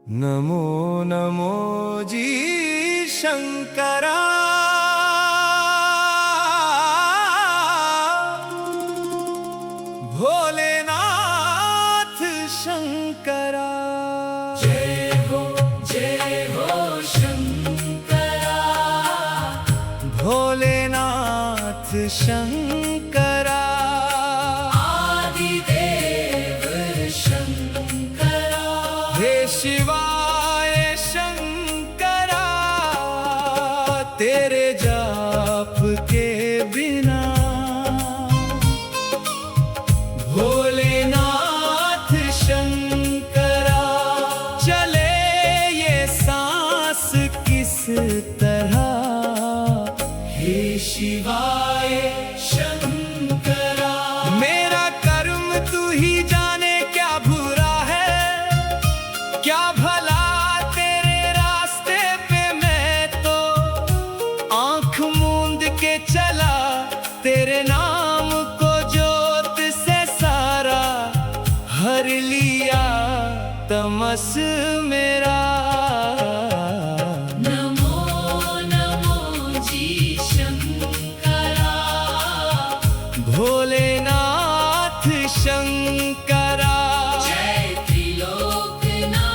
नमो नमो जी शंकरा। भोलेनाथ शंकरा। जय हो शंकरा। भोलेनाथ शंकरा। आदिदेव शंकरा। हे शिवाय शंकरा। तेरे जाप के बिना भोलेनाथ शंकरा चले ये सांस किस तरह। हे शिवाय शंकरा। मेरा कर्म तू ही जाने क्या बुरा है, क्या भला तेरे रास्ते पे मैं तो आंख मूंद के चला। तेरे नाम को जोत से सारा हर लिया तमस मेरा। नमो नमो जी शंकरा। भोलेनाथ शंकरा। जय त्रिलोकनाथ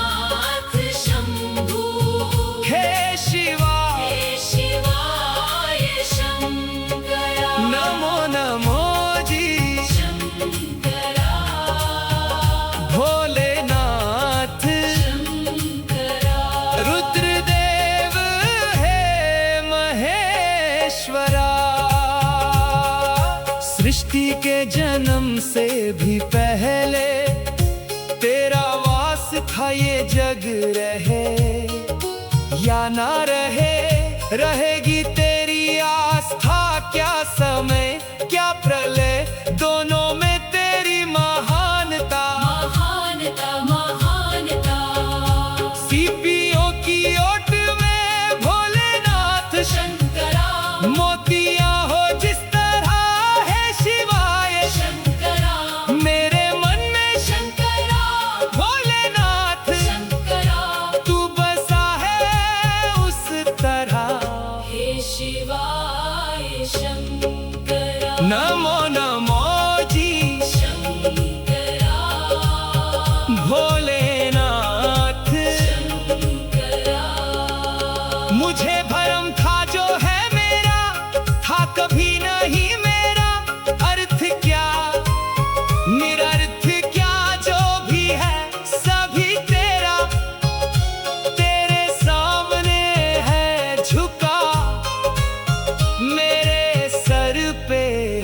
शंभू। हे शिवा हे शिवाय शंकरा। नमो नमो जी शंकरा। भोलेनाथ शंकरा। रुद्रदेव हे महेश्वरा। सृष्टि के जन्म से भी पहले तेरा वास था ये जग। रहे या ना रहे, रहेगी तेरी आस्था। क्या समय क्या प्रलय, दोनों में तेरी महानता। महानता महानता। सीपियों की ओट में भोलेनाथ शंकरा। मोतियां हो जिस तरह। है शिवाय शंकरा। मेरे मन में शंकरा। भोलेनाथ शंकरा। तू बसा है उस तरह। हे शिवाय शंकरा। नमो नमो जी शंकरा। भोलेनाथ। शंकरा। मुझे भरम था जो है मेरा, था कभी नहीं मेरा। अर्थ क्या निरर्थ क्या जो भी है सभी तेरा। तेरे सामने है झुका, मेरे सर पे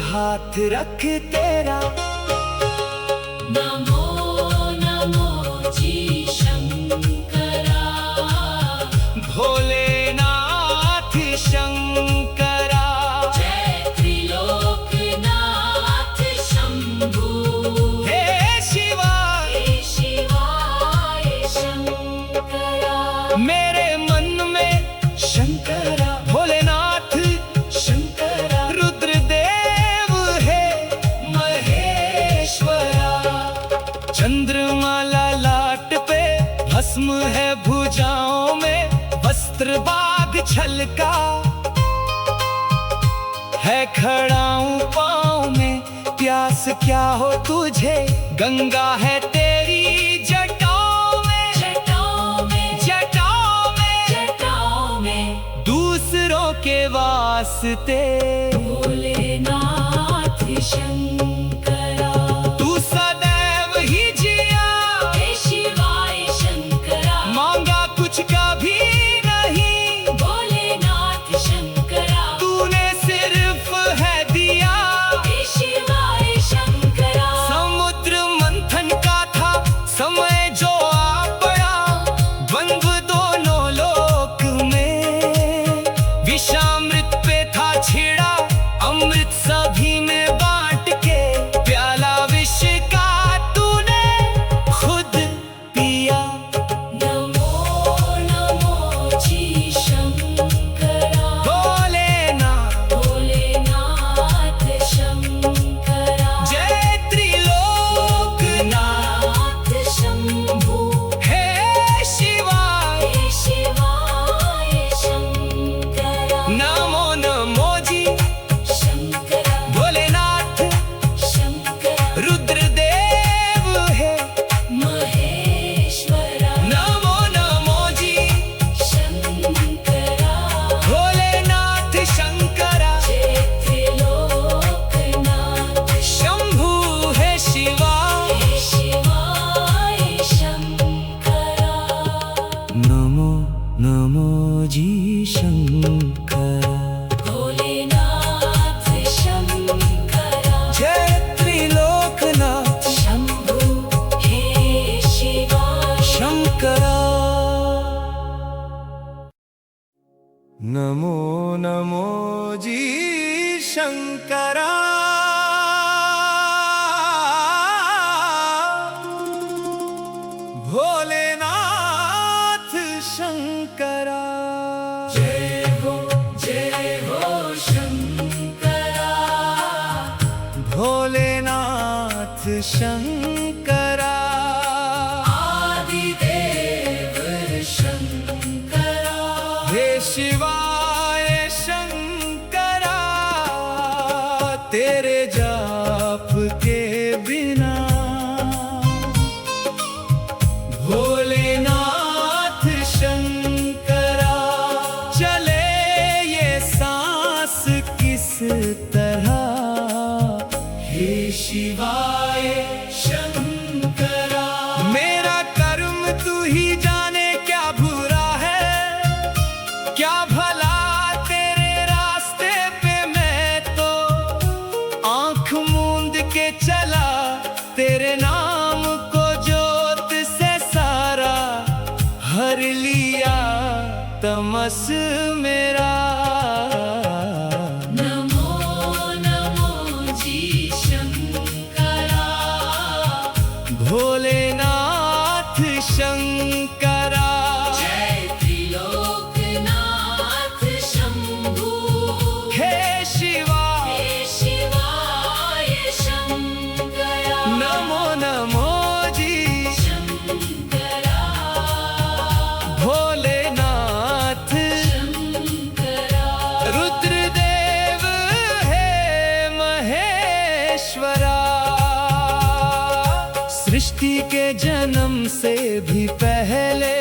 हाथ रख तेरा। नमो नमो जी शंकरा। भोलेनाथ शंकरा। जय त्रिलोकनाथ शंभू। हे शिवा हे शिवाय शंकरा। मेरे मन में शंकरा। भोलेनाथ शंकरा। रुद्रदेव हे महेश्वरा। चंद्रमाला लाट पे, भस्म है भुजाओं में। वस्त्र बाग छलका है, खड़ा हूं पाँव में। प्यास क्या हो तुझे, गंगा है तेरी जटाओं में। जटाओं में जटाओं में जटाओं में। दूसरों के वास्ते भोलेनाथ शंकरा। तू सदैव ही जिया। हे शिवाय शंकरा। मांगा कुछ कभी नहीं, भोलेनाथ शंकरा। तूने सिर्फ है दिया। हे शिवाय शंकरा। समुद्र मंथन का था समय जो आ पड़ा। द्वंद्व दोनों लोक में, विषामृत पे था छिड़ा। अमृत सभी में बांट के, प्याला विष का तूने खुद पिया। नमो नमो जी शंकरा। भोलेनाथ भोलेनाथ शंकरा। जय त्रिलोकनाथ नाथ शंभू। नमो नमो जी शंकरा। भोलेनाथ शंकरा। जय हो शंकरा। भोलेनाथ शंकरा। आदिदेव शंकरा। हे शिवाय शंकरा। तेरे जाप के बिना भोलेनाथ शंकरा चले ये सांस किस तरह। हे शिवाय शंकरा। मेरा कर्म तू ही जाने क्या बुरा है, क्या भला तेरे रास्ते पे मैं तो आंख मूंद के चला। तेरे नाम को जोत से सारा हर लिया तमस मेरा। नमो नमो जी शंकरा। भोलेनाथ शंकरा। जय त्रिलोकनाथ शंभू। हे शिवा। हे शिवाय शंकरा। नमो नमो जी शंकरा। भोलेनाथ शंकरा। रुद्रदेव हे महेश्वरा। सृष्टि के जन्म से भी पहले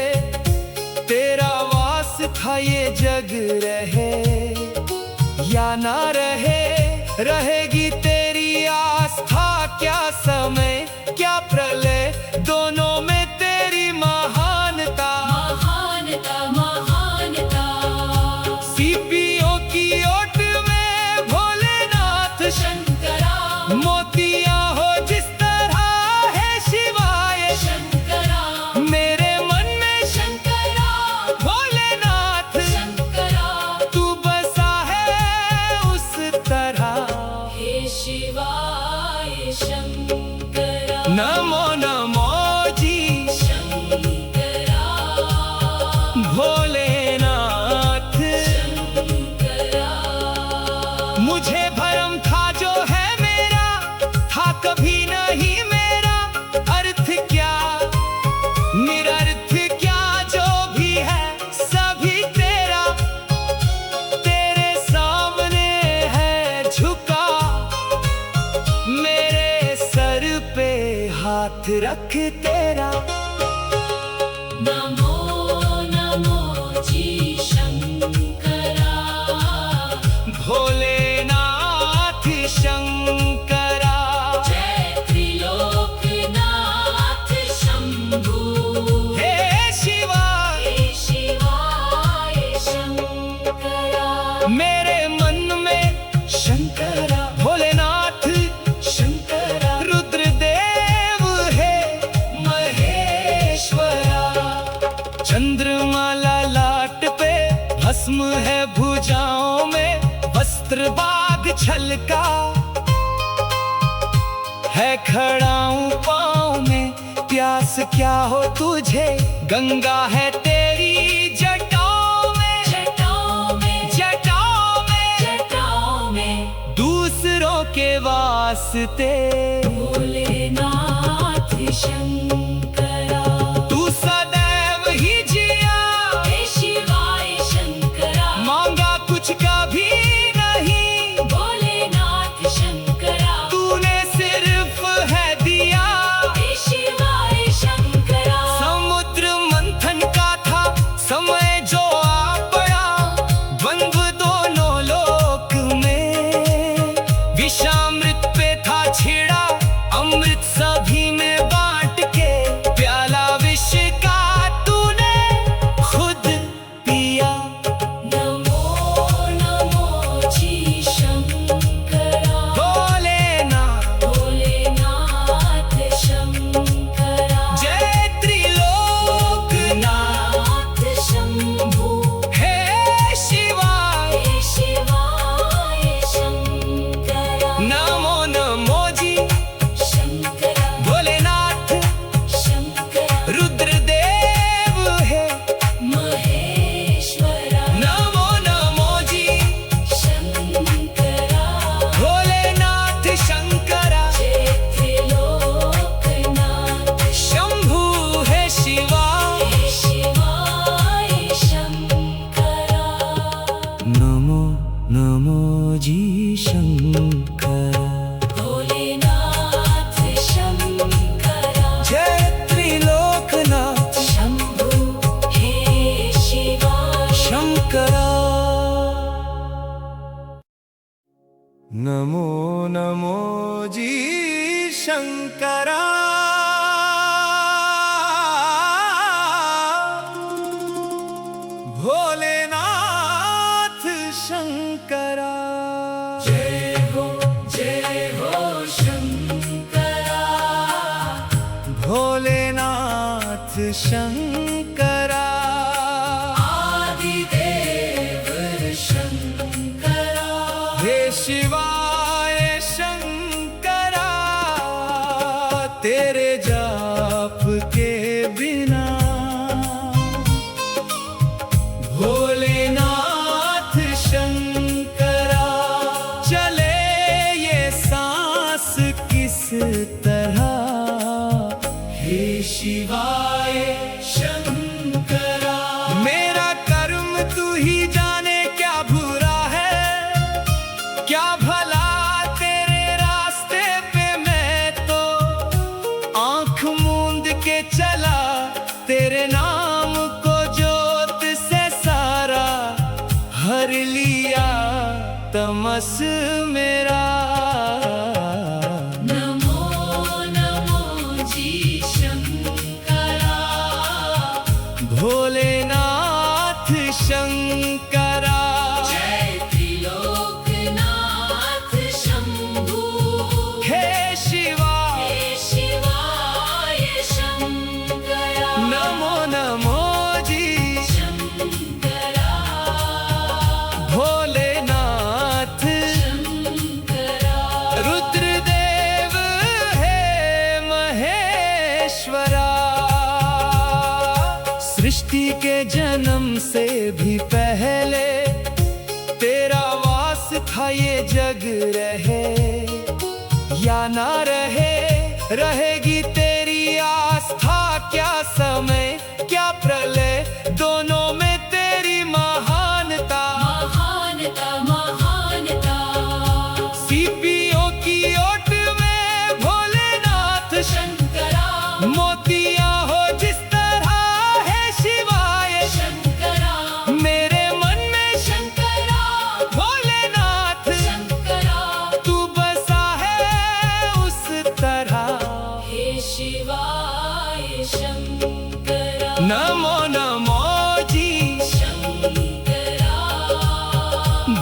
तेरा वास था ये जग। रहे या ना रहे, रहेगी तेरी आस्था। क्या समय क्या प्रलय, दोनों में तेरी महानता। महानता महानता। सीपियों की ओट में भोलेनाथ शंकरा। मोतियां हो जिस तरह। है शिवाय शंकरा। मेरे मन में शंकरा। भोलेनाथ शंकरा। तू बसा है उस तरह। हे शिवाय शंकरा। नमो नमो जी शंकरा। भोलेनाथ। शंकरा। मुझे भरम था जो है मेरा, था कभी नहीं मेरा। अर्थ क्या निरर्थ क्या जो भी है सभी तेरा। तेरे सामने है झुका, मेरे सर पे हाथ रख तेरा। नमो नमो जी शंकरा। भोलेनाथ शंकरा। जय त्रिलोकनाथ शंभू। हे शिवा। हे शिवाय शंकरा। मेरे मन में शंकरा। भोलेनाथ शंकरा। रुद्रदेव हे महेश्वरा। चंद्रमाला लाट पे, भस्म है भुजाओं में। वस्त्र बाग छलका है, खड़ा हूं पाँव में। प्यास क्या हो तुझे, गंगा है तेरी जटाओं में। जटाओं में जटाओं में जटाओं में। दूसरों के वास्ते भोलेनाथ शंकरा। तू सदैव ही जिया। हे शिवाय शंकरा। मांगा कुछ कभी नहीं, भोलेनाथ शंकरा। तूने सिर्फ है दिया। हे शिवाय शंकरा। समुद्र मंथन का था समय जो आ पड़ा। द्वंद्व दोनों लोक में विषामृत पे था छिड़ा। शंकरा, आदिदेव शंकरा, हे शिवाय शंकरा, तेरे जाप के बिना भोलेनाथ शंकरा, चले ये सांस किस तरह, हे शिवाय शंकरा। मेरा कर्म तू ही जाने क्या बुरा है, क्या भला तेरे रास्ते पे मैं तो आंख मूंद के चला, तेरे नाम को जोत से सारा हर लिया तमस मेरा। नमो नमो जी शंकरा, भोलेनाथ शंकरा, जय त्रिलोकनाथ शंभू, हे शिवा, हे शिवाय शंकरा, नमो नमो जी शंकरा, भोलेनाथ शंकरा, रुद्रदेव हे महेश्वरा। सृष्टि के जन्म से भी पहले तेरा वास था, ये जग रहे या ना रहे, रहेगी तेरी आस्था, क्या समय क्या प्रलय, दोनों में तेरी महानता। महानता महानता, सीपियों की ओट में भोलेनाथ शंकरा, मोतियां हो जिस तरह, है शिवाय शंकरा, मेरे मन में शंकरा, भोलेनाथ शंकरा, तू बसा है उस तरह। हे शिवाय शंकरा, नमो नमो जी शंकरा,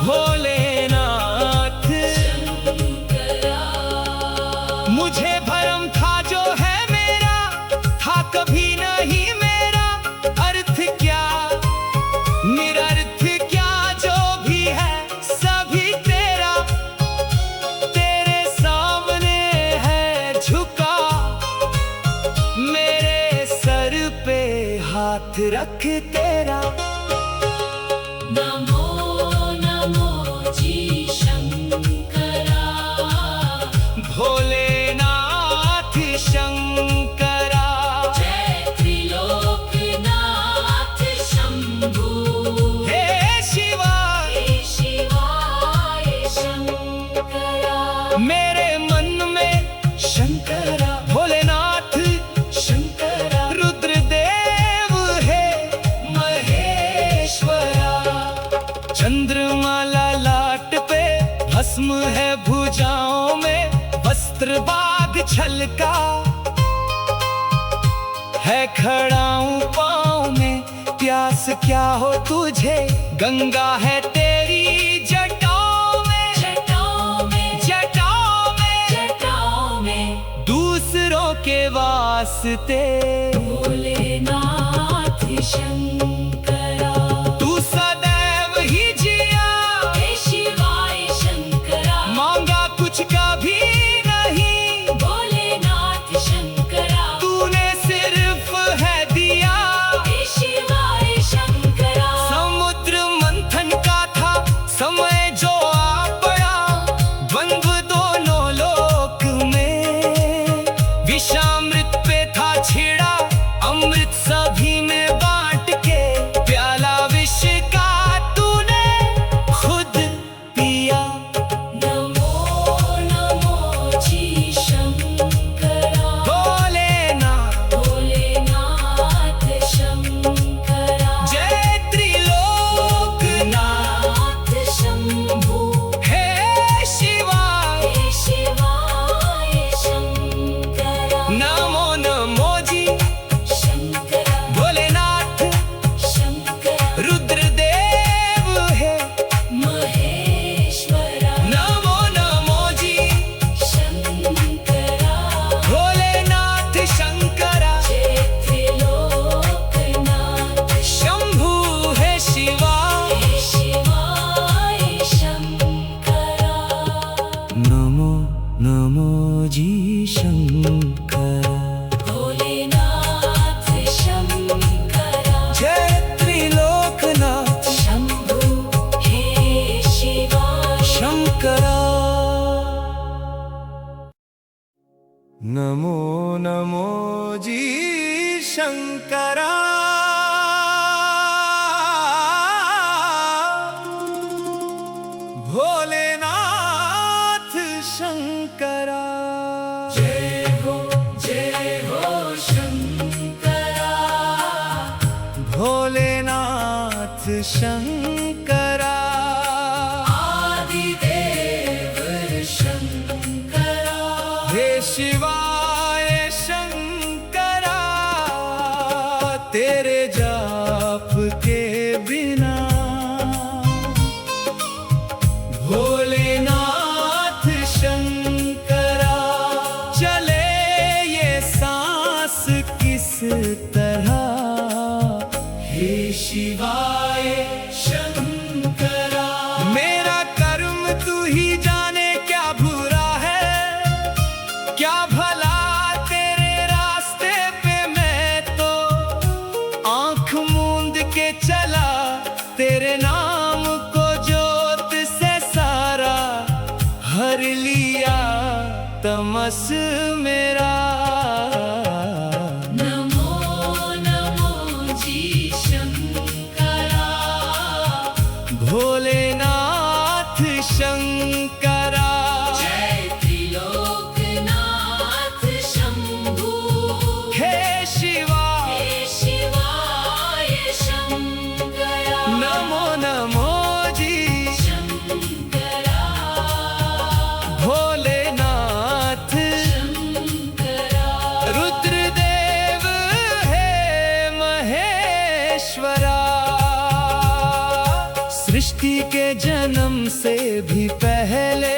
भोलेनाथ। शंकरा, मुझे भरम था जो है मेरा, था कभी नहीं मेरा, अर्थ क्या निरर्थ क्या, जो भी है सभी तेरा, तेरे सामने है झुका, मेरे सर पे हाथ रख तेरा। नमो नमो जी शंकरा, भोलेनाथ शंकरा, जय त्रिलोकनाथ शंभू, हे शिवा, हे शिवाय शंकरा, मेरे मन में शंकरा, भोलेनाथ शंकरा, रुद्रदेव हे महेश्वरा। चंद्रमाला लाट पे, भस्म है भुजाओं में, वस्त्र बाग छलका है, खड़ाऊं पाँव में, प्यास क्या हो तुझे, गंगा है तेरी जटाओं में, जटाओं में, जटाओं में, जटाओं में, दूसरों के वास्ते भोलेनाथ शंकरा, तू सदैव ही जिया, हे शिवाय शंकरा, मांगा कुछ कभी नहीं, भोलेनाथ शंकरा, तूने सिर्फ है दिया। हे शिवाय शंकरा, समुद्र मंथन का था समय जो आ पड़ा, द्वंद्व दोनों लोक में, विषामृत पे था छिड़ा, अमृत सभी में बांट के, प्याला विष का तूने खुद पिया। नमो नमो जी शंकरा, भोलेनाथ, भोलेनाथ शंकरा, जय त्रिलोकनाथ, नाथ शंभू, हे शिवा, हे शिवाय शंकरा, नमो नमो जी शंकरा, शंकरा, भोलेनाथ शंकरा। जय हो शंकरा, भोलेनाथ शंकरा, आदिदेव शंकरा, हे शिवाय शंकरा, तेरे जाप के बिना भोलेनाथ शंकरा चले ये सांस किस तरह। हे शिवाय शंकरा, मेरा कर्म तू ही जाने क्या बुरा है, क्या भला तेरे रास्ते पे मैं तो आंख मूंद के चला, तेरे नाम को जोत से सारा हर लिया तमस मेरा। नमो नमो जी शंकरा, भोलेनाथ शंकरा, जय त्रिलोकनाथ शंभु, हे शिवा, हे शिवाय शंकरा, नमो नमो जी शंकरा, भोलेनाथ शंकरा, रुद्रदेव हे महेश्वरा। सृष्टि के जन्म से भी पहले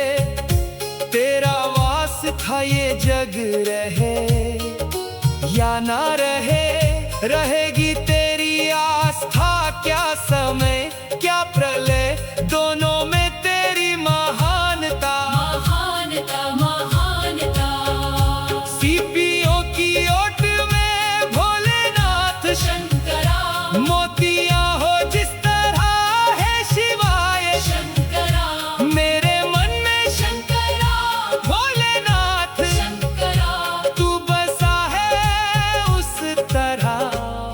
तेरा वास था ये जग, रहे या ना रहे रहेगी तेरी आस्था। क्या समय क्या प्रलय दोनों में तेरी महानता। महानता महानता, सीपियों की ओट में भोलेनाथ शंकरा, मोतियां हो जिस तरह है शिवाय। शंकरा, मेरे मन में शंकरा, भोलेनाथ शंकरा, तू बसा है उस तरह।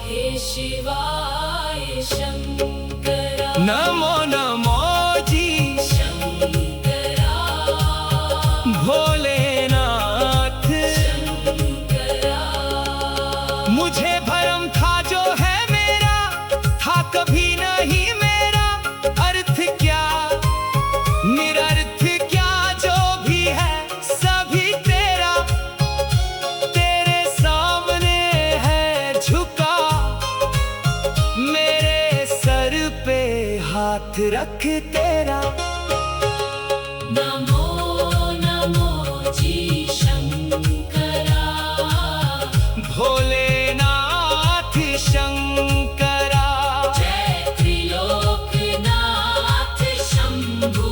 हे शिवाय शंकरा, नमो नमो जी शंकरा, भोलेनाथ। शंकरा, मुझे भरम था जो है मेरा, था कभी नहीं मेरा। अर्थ क्या निरर्थ क्या जो भी है सभी तेरा। तेरे सामने है झुका, मेरे सर पे हाथ रख तेरा। नमो नमो जी शंकरा, भोलेनाथ शंकरा, जय त्रिलोकनाथ शंभु,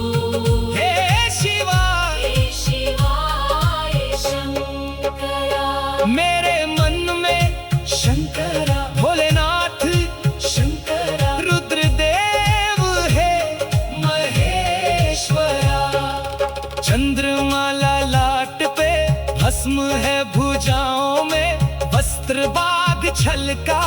हे शिवा, हे शिवाय शंकरा, मेरे मन में शंकरा, भोलेनाथ शंकरा, रुद्रदेव है महेश्वरा। चंद्रमाला लाट पे भस्म है भुजाओं में, वस्त्र बाग छलका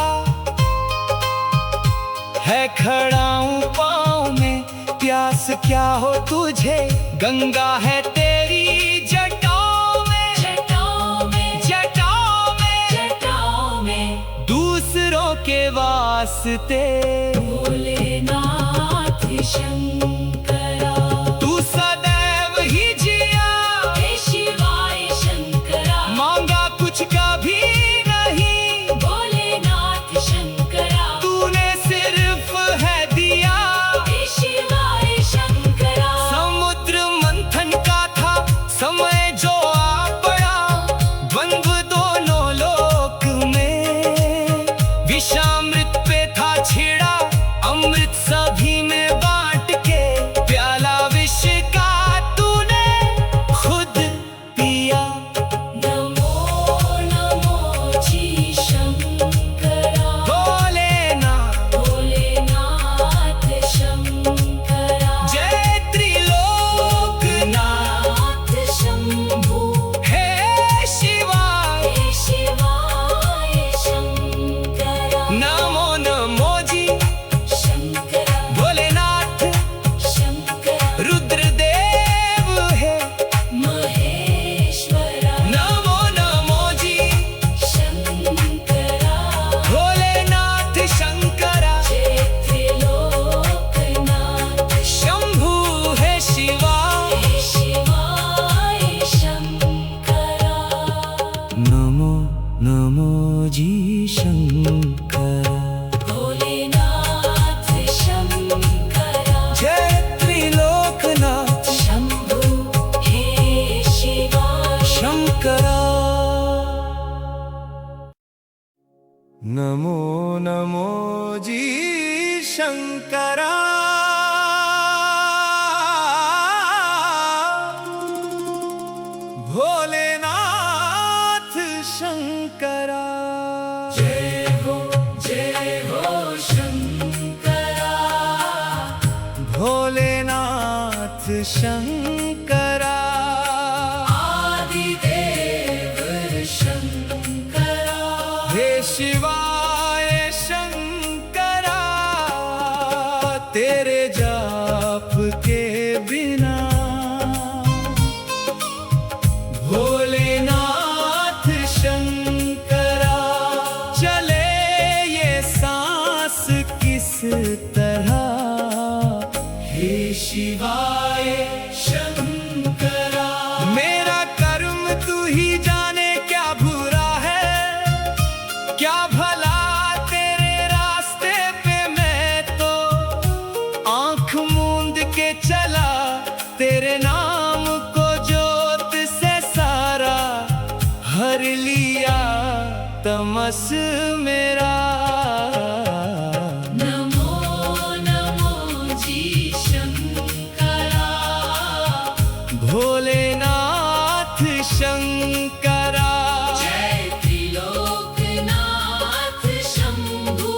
है खड़ाऊं पाँव में। प्यास क्या हो तुझे गंगा है तेरी जटाओं में। जटाओं में, जटाओं में जटाओं में, दूसरों के वास्ते भोलेनाथ शंकरा, तू सदैव ही जिया। हे शिवाय शंकरा, मांगा कुछ कभी नहीं, भोलेनाथ शंकरा, तूने सिर्फ है दिया। हे शिवाय शंकरा, समुद्र मंथन का था समय जो आ पड़ा, द्वंद्व दोनों लोक में। विषामृत पे था छिड़ा अमृत, सभी में बांट के नमो नमो जी शंकरा। भोलेनाथ शंकरा। जय हो शंकरा। भोलेनाथ शंकरा। आदिदेव शंकरा। हे शिवाय शंकरा। तेरे जाप के बिना भोलेनाथ शंकरा चले ये सांस किस तरह। हे शिवाय शंकरा। मेरा कर्म तू ही जाने क्या बुरा है, क्या भला तेरे रास्ते पे मैं तो आंख मूंद के चला। तेरे नाम को जोत से सारा हर लिया तमस मेरा। नमो नमो जी शंकरा। भोलेनाथ शंकरा। जय त्रिलोकनाथ शंभू।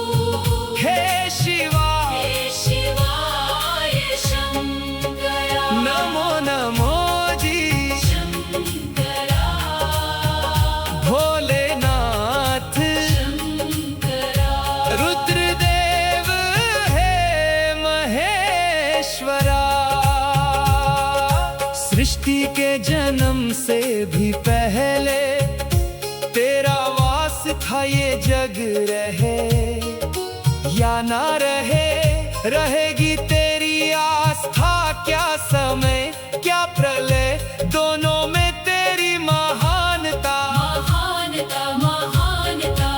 हे शिवा। हे शिवाय शंकरा। नमो नमो जी शंकरा। भोलेनाथ शंकरा। रुद्रदेव हे महेश्वरा। सृष्टि के जन्म से भी पहले तेरा वास था ये जग। रहे या ना रहे, रहेगी तेरी आस्था। क्या समय क्या प्रलय, दोनों में तेरी महानता। महानता महानता।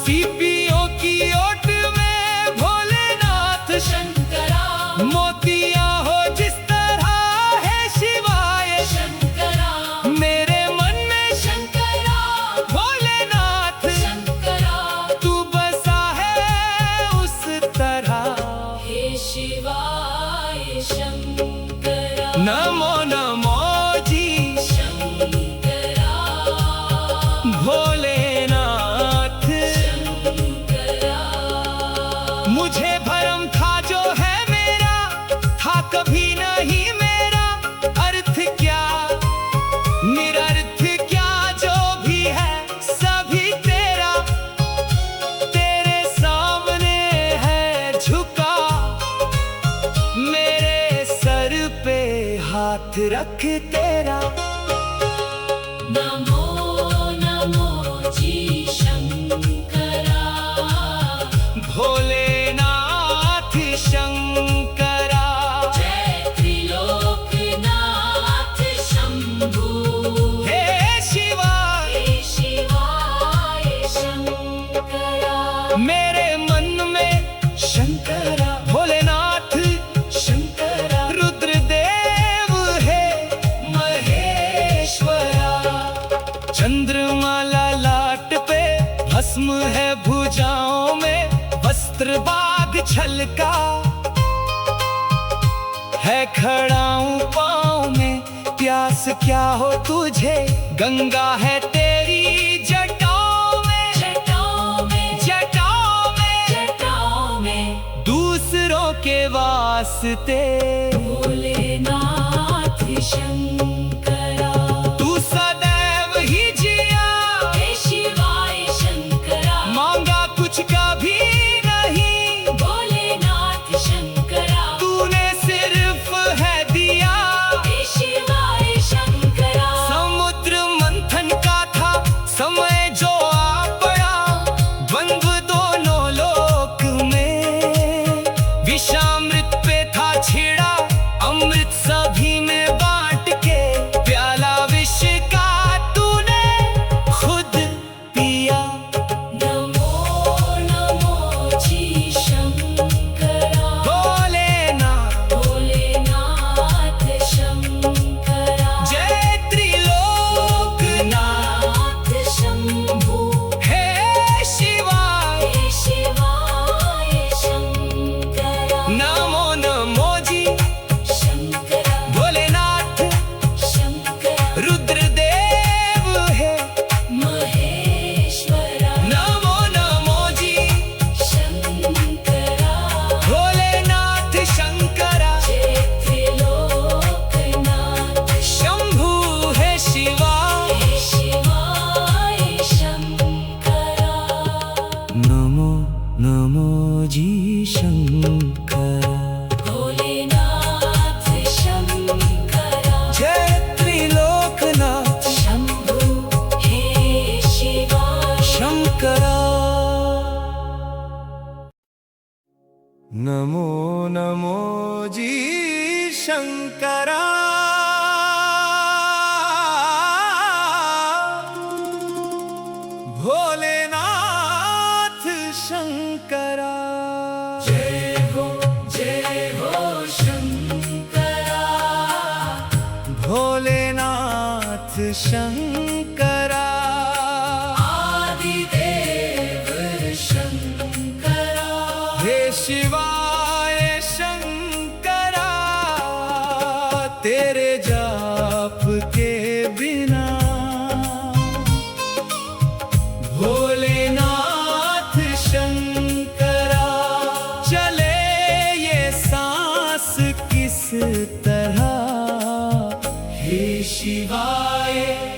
सीपियों की ओट में भोलेनाथ शंकरा। मोतिया हो जिस तरह। है शिवाय शंकरा। मेरे मन में शंकरा। भोलेनाथ शंकरा। तू बसा है उस तरह। हे शिवाय शंकरा। नमो नमो जी शंकरा। भोलेनाथ। शंकरा। मुझे भरम था जो है मेरा, था कभी नहीं मेरा। अर्थ क्या निरर्थ क्या जो भी है सभी तेरा। तेरे सामने है झुका, मेरे सर पे हाथ रख तेरा। नमो नमो जी शंकरा। भोलेनाथ शंकरा। जय त्रिलोकनाथ शंभू। हे शिवा। हे शिवाय शंकरा। मेरे मन में शंकरा। भोलेनाथ शंकरा। रुद्रदेव है महेश्वरा। चंद्रमाला लाट पे, भस्म है भुजाओं में। वस्त्र बाग छलका है, खड़ा हूं पाँव में। प्यास क्या हो तुझे, गंगा है तेरी जटाओं में। जटाओं में। जटाओं में जटाओं में। दूसरों के वास्ते भोलेनाथ शंकरा। तू सदैव ही जिया। हे शिवाय शंकरा। मांगा कुछ कभी नहीं, भोलेनाथ शंकरा। तूने सिर्फ है दिया। हे शिवाय शंकरा। समुद्र मंथन का था समय जो आ पड़ा। द्वंद्व दोनों लोक में विषामृत पे था छिड़ा। नमो जी शंकरा। भोलेनाथ शंकरा जय त्रिलोकनाथ शंभु हे शिवा शंकरा। नमो नमो जी शंकरा। भोलेनाथ शंकरा। जय हो शंकरा भोलेनाथ शंकरा। आदिदेव शंकरा हे शिवाय शंकरा। तेरे जाप के बिना भोलेनाथ शंकरा चले ये सांस किस तरह। हे शिवाय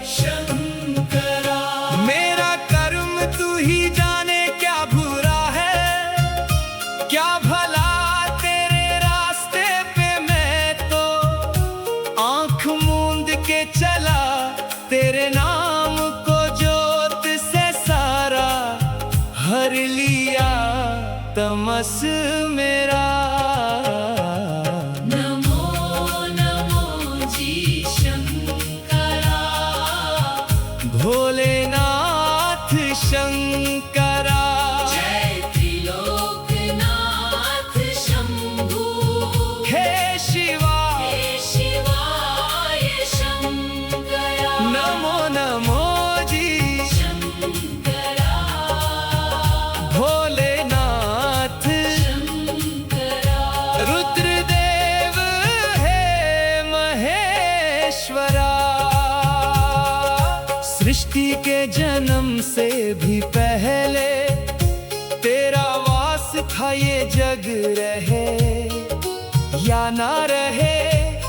शंकरा। मेरा कर्म तू ही जाने क्या बुरा है, क्या भला तेरे रास्ते पे मैं तो आंख मूंद के चला। तेरे नाम को जोत से सारा हर लिया तमस मेरा। नमो नमो जी शंकरा भोलेनाथ शंकरा। जय त्रिलोकनाथ शंभु हे शिवा हे शिवाय शंकरा नमो नमो जी शंकरा भोलेनाथ शंकरा रुद्रदेव हे महेश्वरा। सृष्टि के जन्म से भी पहले तेरा वास था ये जग। रहे या ना रहे,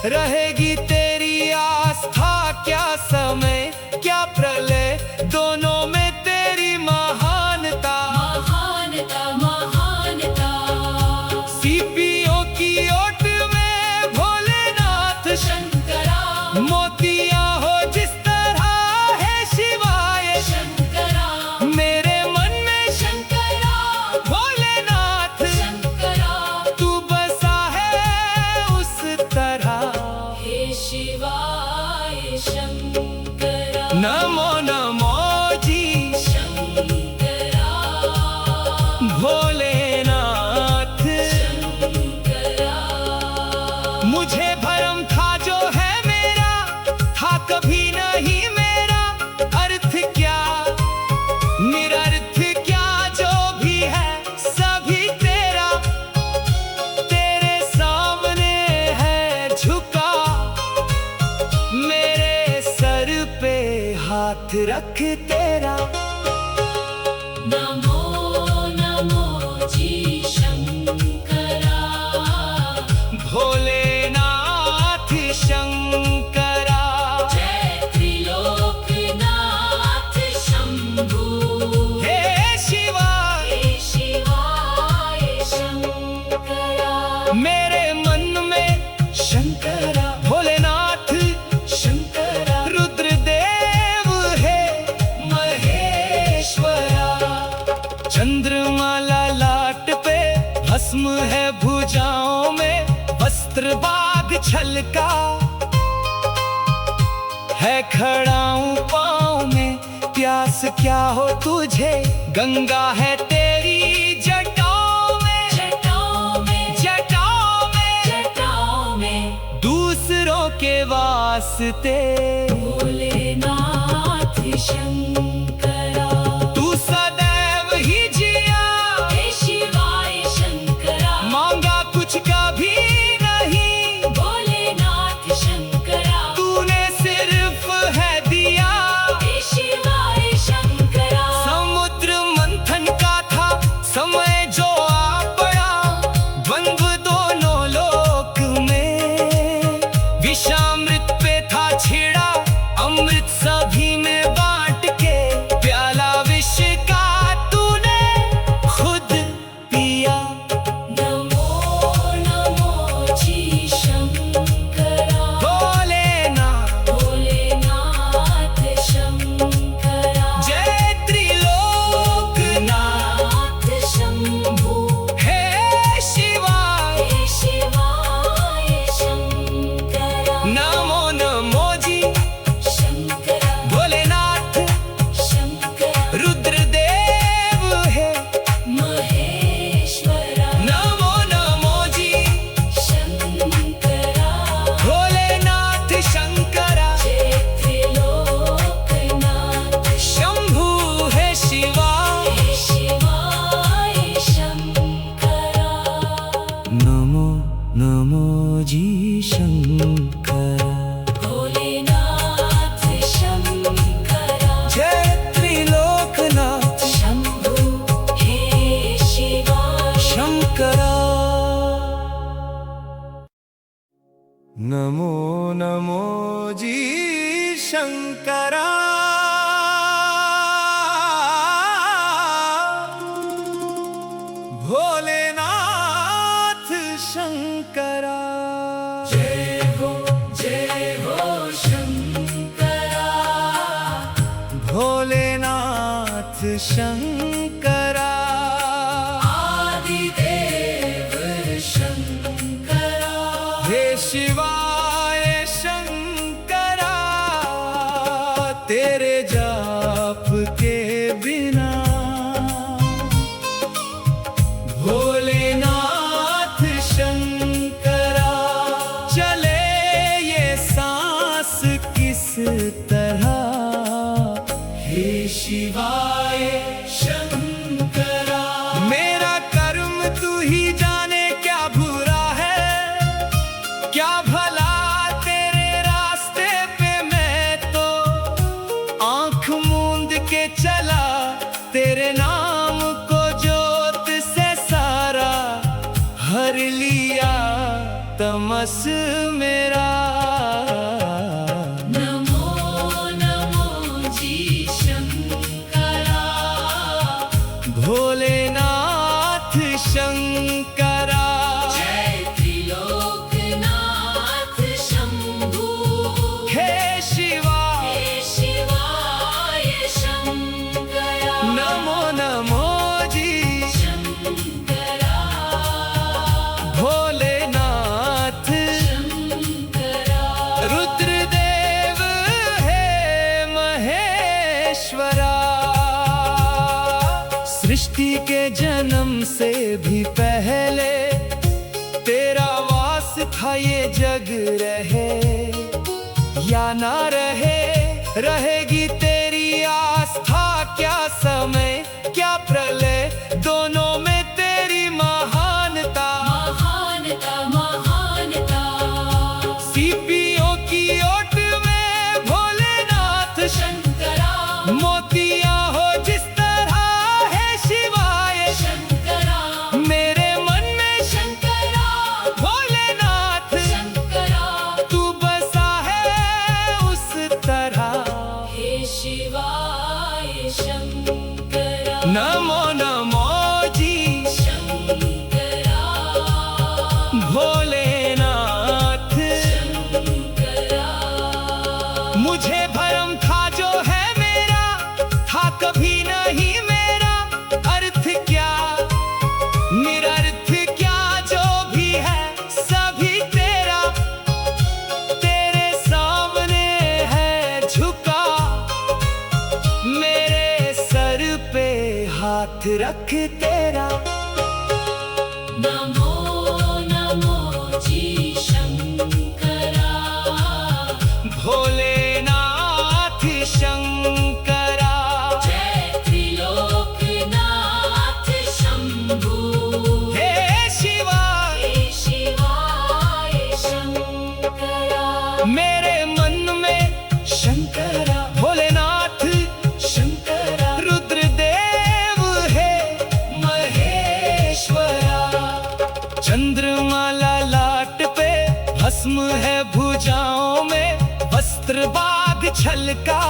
रहेगी तेरी आस्था। क्या समय क्या प्रलय, दोनों में तेरी महानता। महानता महानता सीपियों की ओट में भोलेनाथ शंकरा मोतियां हो जिस तरह। है शिवाय शंकरा मेरे मन में शंकरा भोलेनाथ शंकरा तू बसा है उस तरह। हे शिवाय शंकरा नमो नमो जी शंकरा भोलेनाथ। शंकरा मुझे भरम था जो है मेरा, था कभी नहीं मेरा। अर्थ क्या निरर्थ क्या जो भी है सभी तेरा। तेरे सामने है झुका, मेरे सर पे हाथ रख तेरा। नमो नमो जी शंकरा भोलेनाथ शंकरा। जय त्रिलोकनाथ शंभु हे शिवा हे शिवाय शंकरा मेरे मन में शंकरा भोलेनाथ शंकरा रुद्रदेव हे महेश्वरा। चंद्रमाला लाट पे भस्म है भुजाओं में। वस्त्र बाग छलका है खड़ाऊं पाँव में। प्यास क्या हो तुझे गंगा है तेरी जटाओं में। जटाओं में जटाओं में जटाओं में दूसरों के वास्ते भोलेनाथ शंकरा तू सदैव ही जिया। हे शिवाय शंकरा मांगा कुछ कभी नहीं, भोलेनाथ शंकरा तूने सिर्फ है दिया। हे शिवाय शंकरा समुद्र मंथन का था समय जो आ पड़ा। द्वंद्व दोनों लोक में विषामृत पे था छिड़ा। नमो नमो जी शंकरा। भोलेनाथ शंकरा। जय हो शंकरा। भोलेनाथ शंकरा। आदिदेव शंकरा। हे शिवाय शंकरा। तेरे जाप के बिना भोलेनाथ शंकरा चले ये सांस किस तरह। हे शिवाय शंकरा। मेरा कर्म तू ही जाने क्या बुरा है, क्या भला तेरे रास्ते पे मैं तो आंख मूंद के चला। तेरे नाम को जोत से सारा हर लिया तमस मेरा। नमो नमो जी शंकरा। भोलेनाथ शंकरा। जय त्रिलोकनाथ शंभू। हे शिवा। हे शिवाय शंकरा। नमो नमो जी शंकरा। भोलेनाथ शंकरा। रुद्रदेव हे महेश्वरा। सृष्टि के जन्म से भी पहले तेरा वास था ये जग। रहे या ना रहे, रहेगी तेरी आस्था। क्या समय क्या प्रलय, दोनों में तेरी महानता। महानता महानता। सीपियों की ओट में भोलेनाथ शंकरा। मोतियां हो जिस तरह। है शिवाय शंकरा। मेरे मन में शंकरा। भोलेनाथ शंकरा। तू बसा है उस तरह। हे शिवाय शंकरा। नमो नमो जी शंकरा। भोलेनाथ। शंकरा। मुझे भरम था जो है मेरा, था कभी नहीं मेरा। अर्थ क्या निरर्थ क्या, जो भी है सभी तेरा। तेरे सामने है झुका, मेरे सर पे हाथ रख तेरा। नमो नमो जी शंकरा। भोलेनाथ शंकरा। जय त्रिलोकनाथ शंभू। हे शिवा। हे शिवाय शंकरा। मेरे मन में शंकरा। भोलेनाथ शंकरा। रुद्रदेव हे महेश्वरा। चंद्रमाला लाट पे, भस्म है भुजाओं में। वस्त्र बाग छलका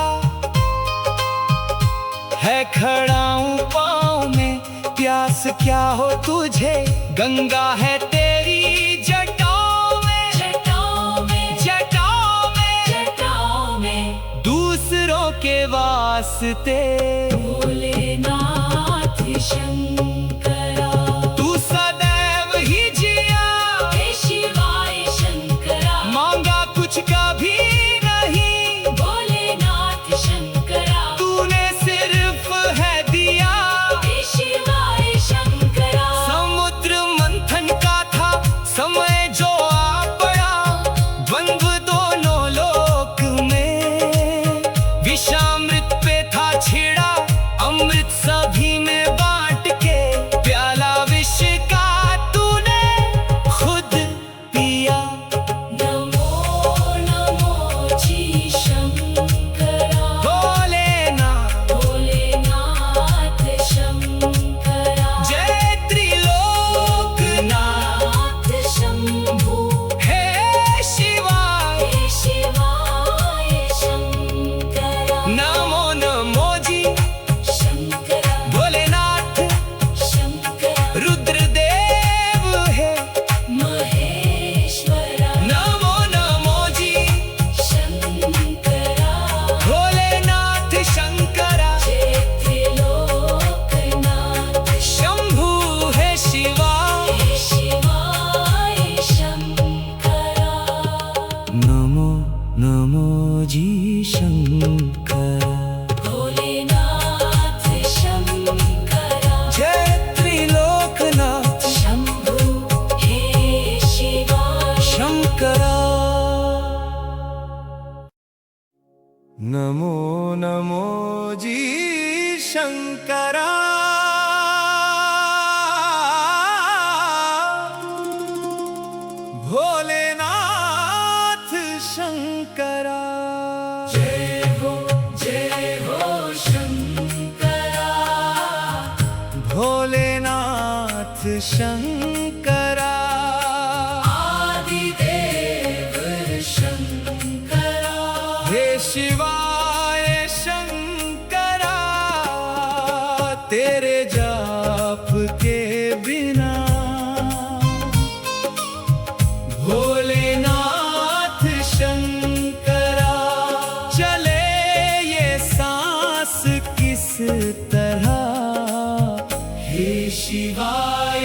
है, खड़ाऊं पाँव में। प्यास क्या हो तुझे, गंगा है तेरी जटाओं में। जटाओं में। जटाओं में जटाओं में। दूसरों के वास्ते भोलेनाथ शंकरा। तू सदैव ही जिया। हे शिवाय शंकरा। मांगा कुछ कभी नहीं, भोलेनाथ शंकरा। तूने सिर्फ है दिया। हे शिवाय शंकरा। समुद्र मंथन का था समय जो आ पड़ा। द्वंद्व दोनों लोक में, विषामृत पे था छिड़ा अमृत। शंकरा आदिदेव शंकरा हे शिवाय शंकरा तेरे जाप के बिना भोलेनाथ शंकरा चले ये सांस किस तरह हे शिवाय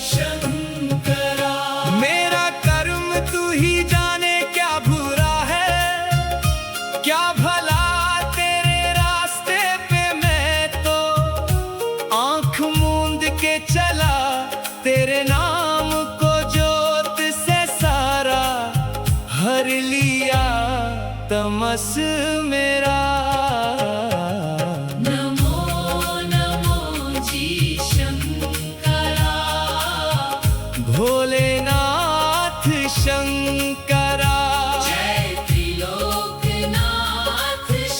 शंकरा मेरा कर्म तू ही जाने क्या बुरा है क्या भला तेरे रास्ते पे मैं तो आंख मूंद के चला तेरे नाम को जोत से सारा हर लिया तमस मेरा नमो नमो जी शंकरा भोलेनाथ शंकरा जय त्रिलोकनाथ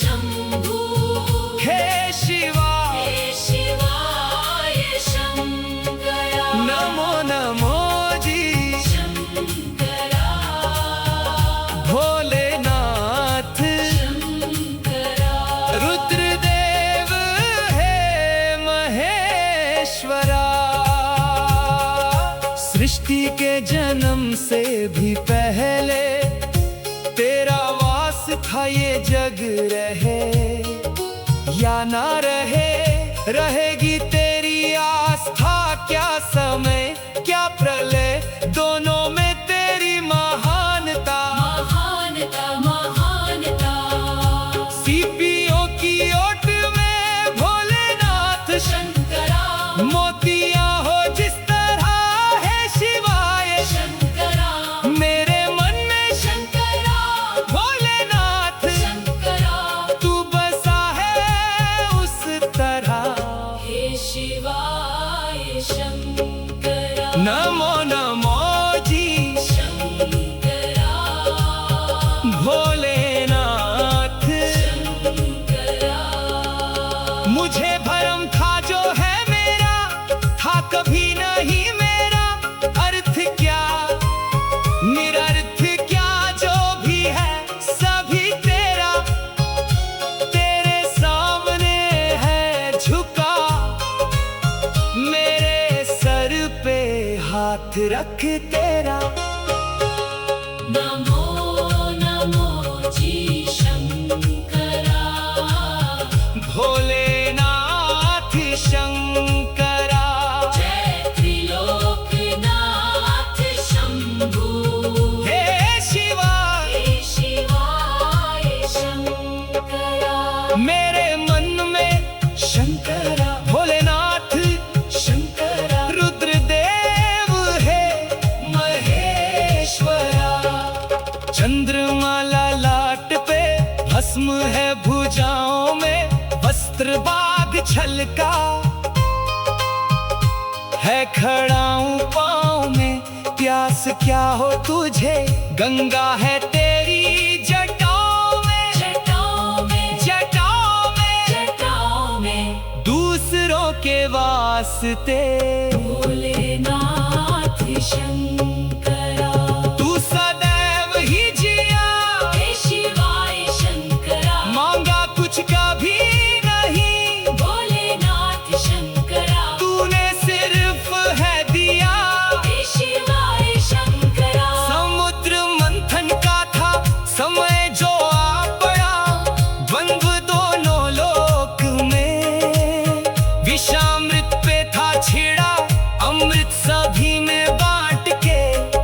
शंभू हे शिवा हे शिवाय शंकरा नमो नमो जी शंकरा भोलेनाथ शंकरा रुद्रदेव हे महेश्वरा सृष्टि के जन्म से भी पहले तेरा वास था ये जग रहे या ना रहे रहेगी तेरी आस्था क्या समय क्या प्रलय दोनों में तेरी महानता महानता महानता सीपियों की ओट में भोलेनाथ शंकरा मोतियां हो जिस तरह है शिवाय शंकरा मेरे मन में शंकरा भोलेनाथ शंकरा तू बसा है उस तरह हे शिवाय शंकरा नमो नमो जी शंकरा भोलेनाथ शंकरा मुझे भरम था जो है मेरा था कभी नहीं मेरा अर्थ क्या निरर्थ क्या जो भी है सभी तेरा तेरे सामने है झुका मेरे सर पे हाथ रख तेरा नमो नमो जी शंकरा भोलेनाथ शंकरा जय त्रिलोकनाथ शंभू हे शिवा हे शिवाय शंकरा मेरे मन में शंकरा भोलेनाथ शंकरा रुद्रदेव है महेश्वरा चंद्रमाला लाट पे भस्म है भुजाओं में वस्त्र बाग छलका है खड़ाऊं पाँव में प्यास क्या हो तुझे गंगा है तेरी जटाओं में जटाओं में जटाओं में जटाओं में दूसरों के वास्ते भोलेनाथ शंकरा तू सदैव ही जिया हे शिवाय शंकरा मांगा कुछ कभी नहीं भोलेनाथ शंकरा तूने सिर्फ है दिया हे शिवाय शंकरा समुद्र मंथन का था समय जो आ पड़ा द्वंद्व दोनों लोक में विषामृत पे था छिड़ा अमृत सभी में बांट के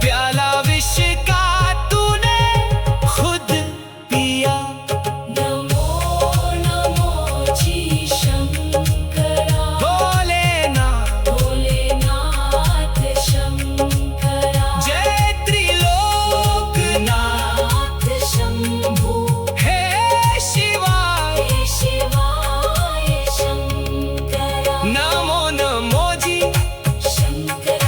प्याला विष का तूने खुद पिया नमो नमो जी शंकरा भोलेनाथ भोलेनाथ शंकरा जय त्रिलोकनाथ नाथ शंभू हे शिवा हे शिवाय शंकरा नमो नमो जी शंकरा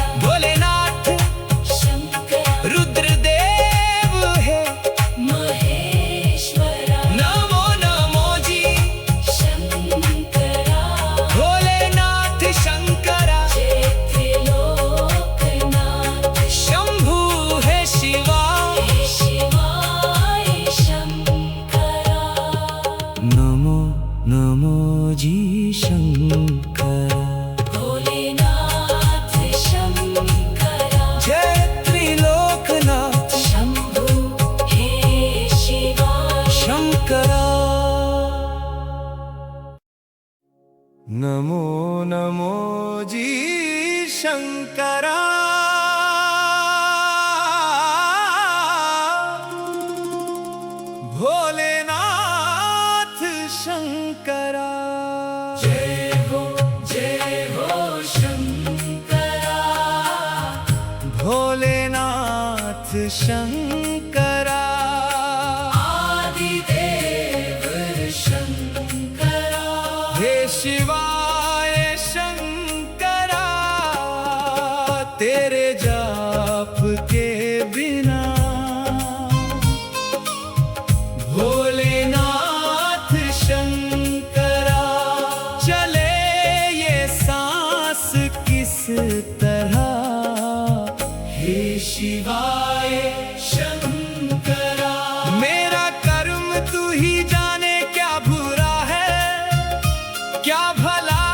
शंकरा। भोलेनाथ शंकरा। जय हो शंकरा। भोलेनाथ शंकरा। आदिदेव शंकरा। हे शिवाय शंकरा, तेरे जाप के बिना भोलेनाथ शंकरा चले ये सांस किस तरह। हे शिवाय शंकरा। मेरा कर्म तू ही जाने क्या बुरा है, क्या भला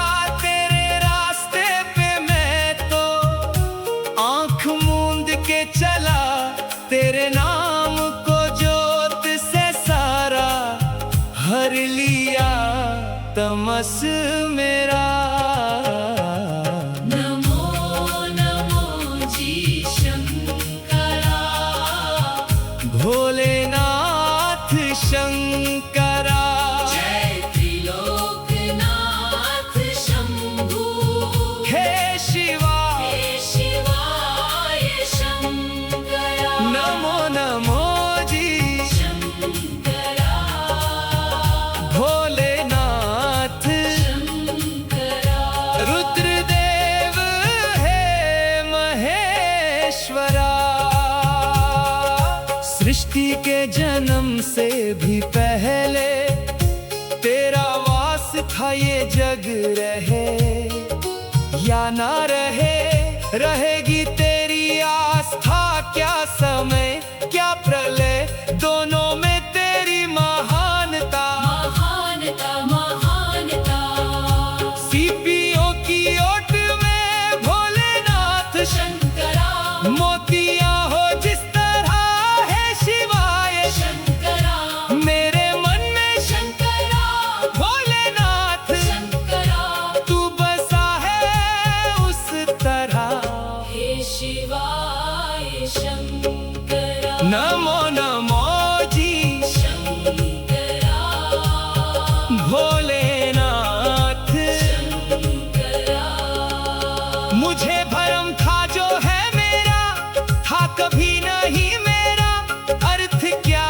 तेरे रास्ते पे मैं तो आंख मूंद के चला। तेरे नाम को जोत से सारा हर लिया तमस मेरा। नमो नमो जी शंकरा। भोलेनाथ शंकरा। जय त्रिलोकनाथ शंभु। हे शिवा हे शिवाय शंकरा। नमो नमो जी शंकरा। भोलेनाथ शंकरा। रुद्रदेव हे महेश्वरा। सृष्टि के जन्म से भी पहले तेरा वास था ये जग। रहे या ना रहे, रहेगी तेरी आस्था। क्या समय क्या प्रलय, दोनों में तेरी महानता। महानता महानता। सीपियों की ओट में भोलेनाथ शंकरा। मोतियां हो जिस तरह है शिवाय। शंकरा। मेरे मन में शंकरा। भोलेनाथ शंकरा। तू बसा है उस तरह। हे शिवाय शंकरा। नमो नमो जी शंकरा। भोलेनाथ। शंकरा। मुझे भरम था जो है मेरा, था कभी नहीं मेरा। अर्थ क्या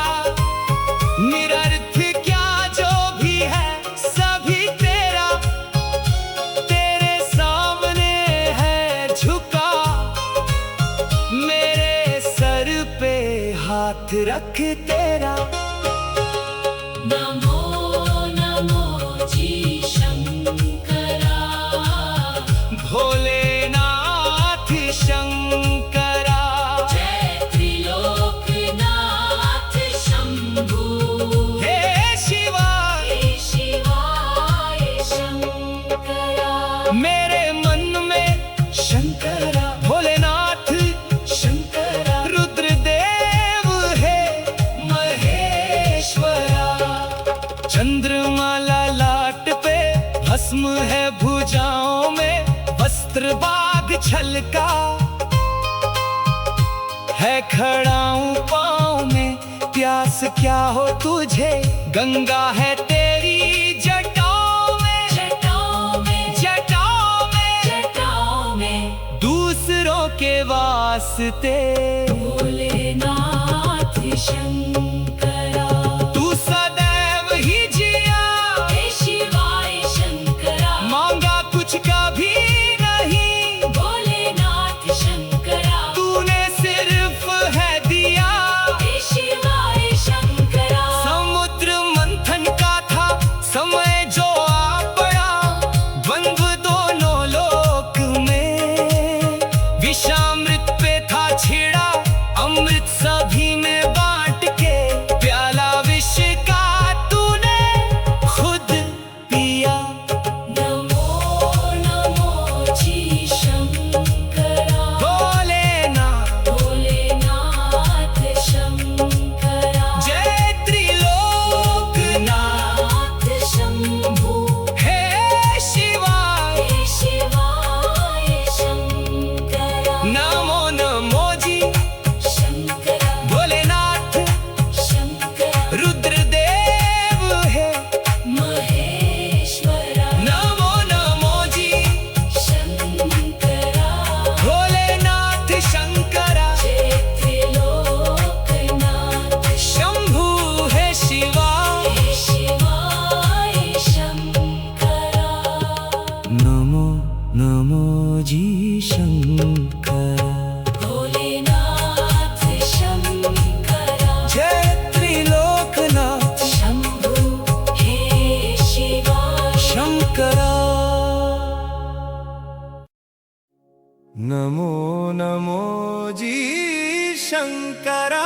निरर्थ क्या जो भी है सभी तेरा। तेरे सामने है झुका, मेरे सर पे हाथ रख तेरा। नमो नमो जी शंकरा। भोलेनाथ शंकरा। जय त्रिलोकनाथ शंभु। हे शिवा हे शिवाय शंकरा। मेरे मन में शंकरा। भोलेनाथ शंकरा। रुद्रदेव है महेश्वरा। चंद्रमाला लाट पे, भस्म है भुजाओं में। वस्त्र बाग छलका है, खड़ा हूं पाँव में। प्यास क्या हो तुझे, गंगा है तेरी जटाओं में। जटाओं में जटाओं में जटाओं में। दूसरों के वास्ते भोलेनाथ शंकरा। तू सदैव ही जिया। हे शिवाय शंकरा। मांगा कुछ कभी नहीं, भोलेनाथ शंकरा। तूने सिर्फ है दिया। हे शिवाय शंकरा। समुद्र मंथन का था समय जो आ पड़ा। द्वंद्व दोनों लोक में, विषामृत पे था छिड़ा। अमृत सभी में बांट के नमो नमो जी शंकरा।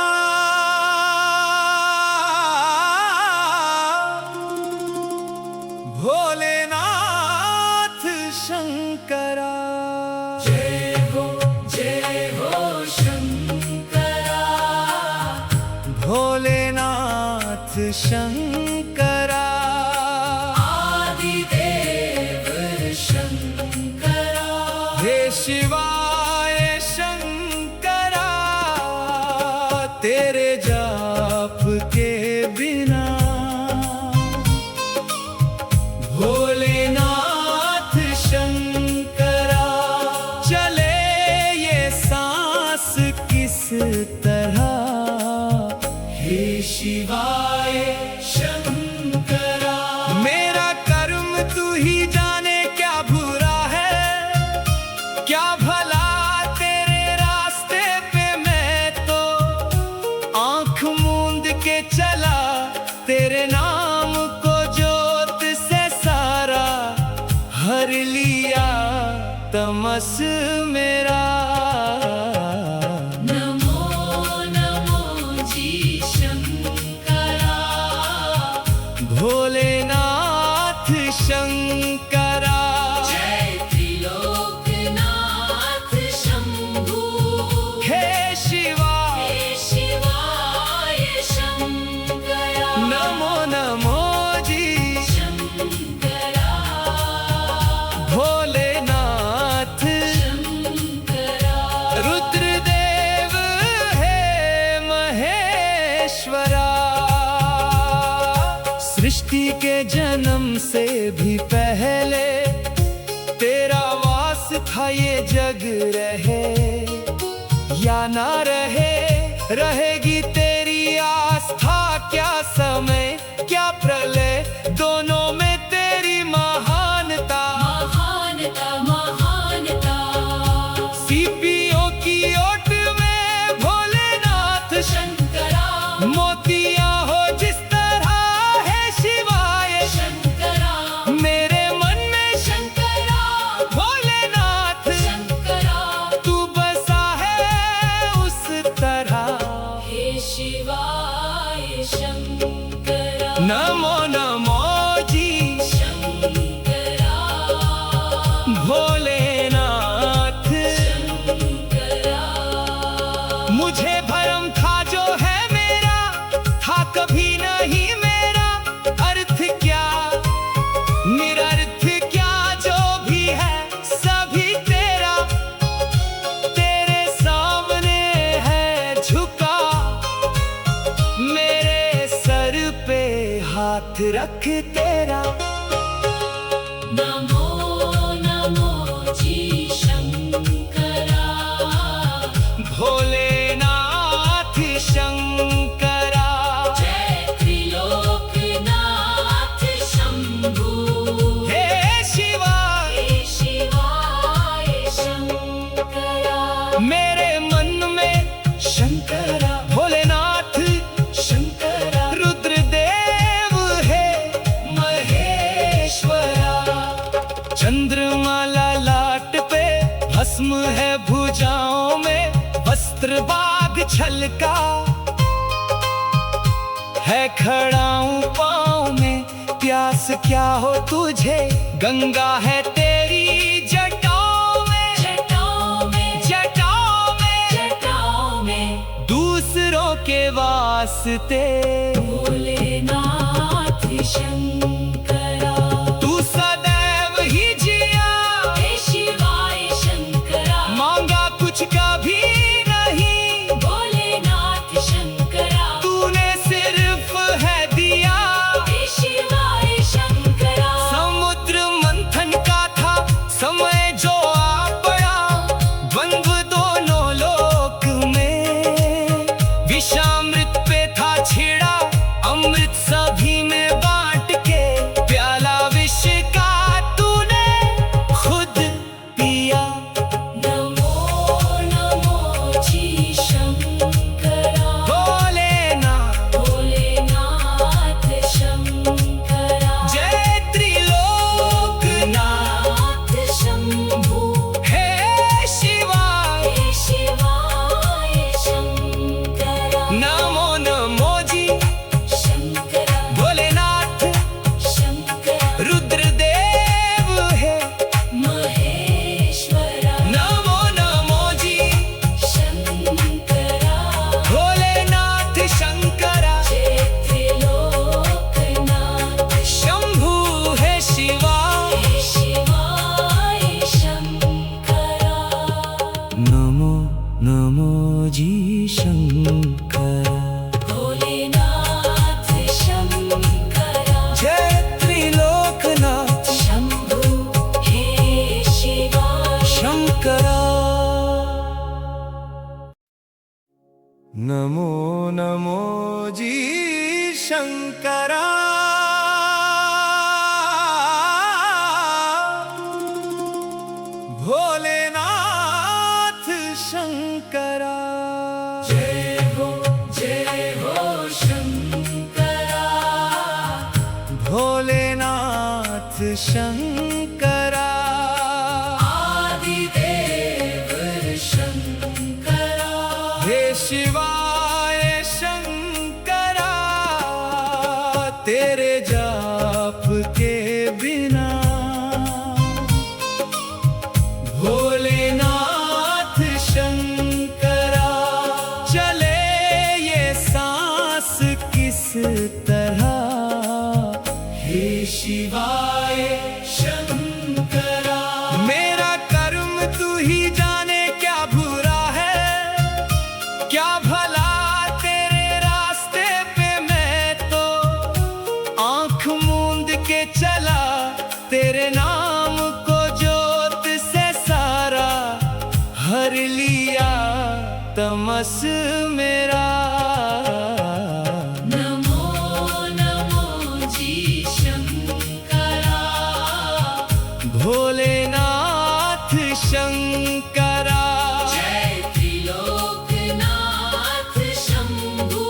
भोलेनाथ शंकरा। जय हो शंकरा। भोलेनाथ शंकरा। आदिदेव शंकरा। हे शिवाय शंकरा। तेरे जाप के बिना भोलेनाथ शंकरा चले ये सांस किस तरह। हे शिवाय शंकरा। मेरा कर्म तू ही जाने क्या बुरा है, क्या भला तेरे रास्ते पे मैं तो आंख मूंद के चला। तेरे नाम को जोत से सारा हर लिया तमस मेरा। नमो नमो जी शंकरा। भोलेनाथ शंकरा। जय त्रिलोकनाथ शंभू। हे शिवा। हे शिवाय शंकरा। नमो नमो जी शंकरा। भोलेनाथ शंकरा। रुद्रदेव हे महेश्वरा। सृष्टि के जन्म से भी पहले तेरा वास था ये जग। रहे या ना रहे, रहेगी तेरी आस्था। क्या समय क्या प्रलय, दोनों में तेरी महानता। महानता महानता। सीपियों की ओट में भोलेनाथ शंकरा। मोतिया हो जिस तरह। है शिवाय शंकरा। मेरे मन में शंकरा। भोलेनाथ शंकरा। तू बसा है उस तरह। हे शिवाय शंकरा। नमो नमो जी शंकरा। भोलेनाथ। शंकरा। मुझे भरम था जो है मेरा, था कभी नहीं मेरा। अर्थ क्या निरर्थ क्या जो भी है सभी तेरा। तेरे सामने है झुका, मेरे सर पे हाथ रख तेरा। नमो नमो जी शंकरा। भोलेनाथ शंकरा। जय त्रिलोकनाथ शंभू। हे शिवा। हे शिवाय शंकरा। मेरे मन में शंकरा। भोलेनाथ शंकरा। रुद्रदेव है महेश्वरा। चंद्रमाला लाट पे, भस्म है भुजाओं में। वस्त्र बाग छलका है खड़ा हूं पाँव में। प्यास क्या हो तुझे, गंगा है तेरी जटाओं में। जटाओं में जटाओं में जटाओं में। दूसरों के वास्ते भोलेनाथ शंकरा। तू सदैव ही जिया। हे शिवाय शंकरा। मांगा कुछ कभी नहीं, भोलेनाथ शंकरा। तूने सिर्फ है दिया। हे शिवाय शंकरा। समुद्र मंथन का था समय जो आ पड़ा। द्वंद्व दोनों लोक में, विषामृत पे था छिड़ा। अमृत सभी में बांट के, प्याला विष का तूने खुद पिया। नमो नमो नमो नमो जी शंकरा। भोलेनाथ शंकरा जय त्रिलोकनाथ शंभु हे शिवा शंकरा। नमो नमो जी शंकरा। भोलेनाथ शंकरा। जय हो शंकरा भोलेनाथ शंकरा। आदिदेव शंकरा हे शिवाय शंकरा। तेरे जाप के बिना भोलेनाथ शंकरा चले ये सांस किस तरह। हे शिवाय शंकरा। मेरा कर्म तू ही जाने क्या बुरा है, क्या भला तेरे रास्ते पे मैं तो आंख मूंद के चला। तेरे नाम को जोत से सारा हर लिया तमस मेरा। नमो नमो जी शंकरा भोलेनाथ शंकरा। जय त्रिलोकनाथ शंभु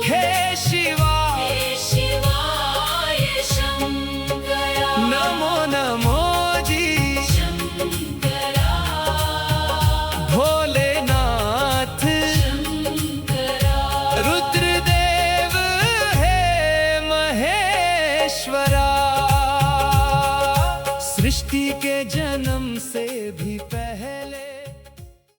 हे शिवा हे शिवाय शंकरा नमो नमो जी शंकरा भोलेनाथ शंकरा रुद्रदेव हे महेश्वरा। सृष्टि के जन्म से भी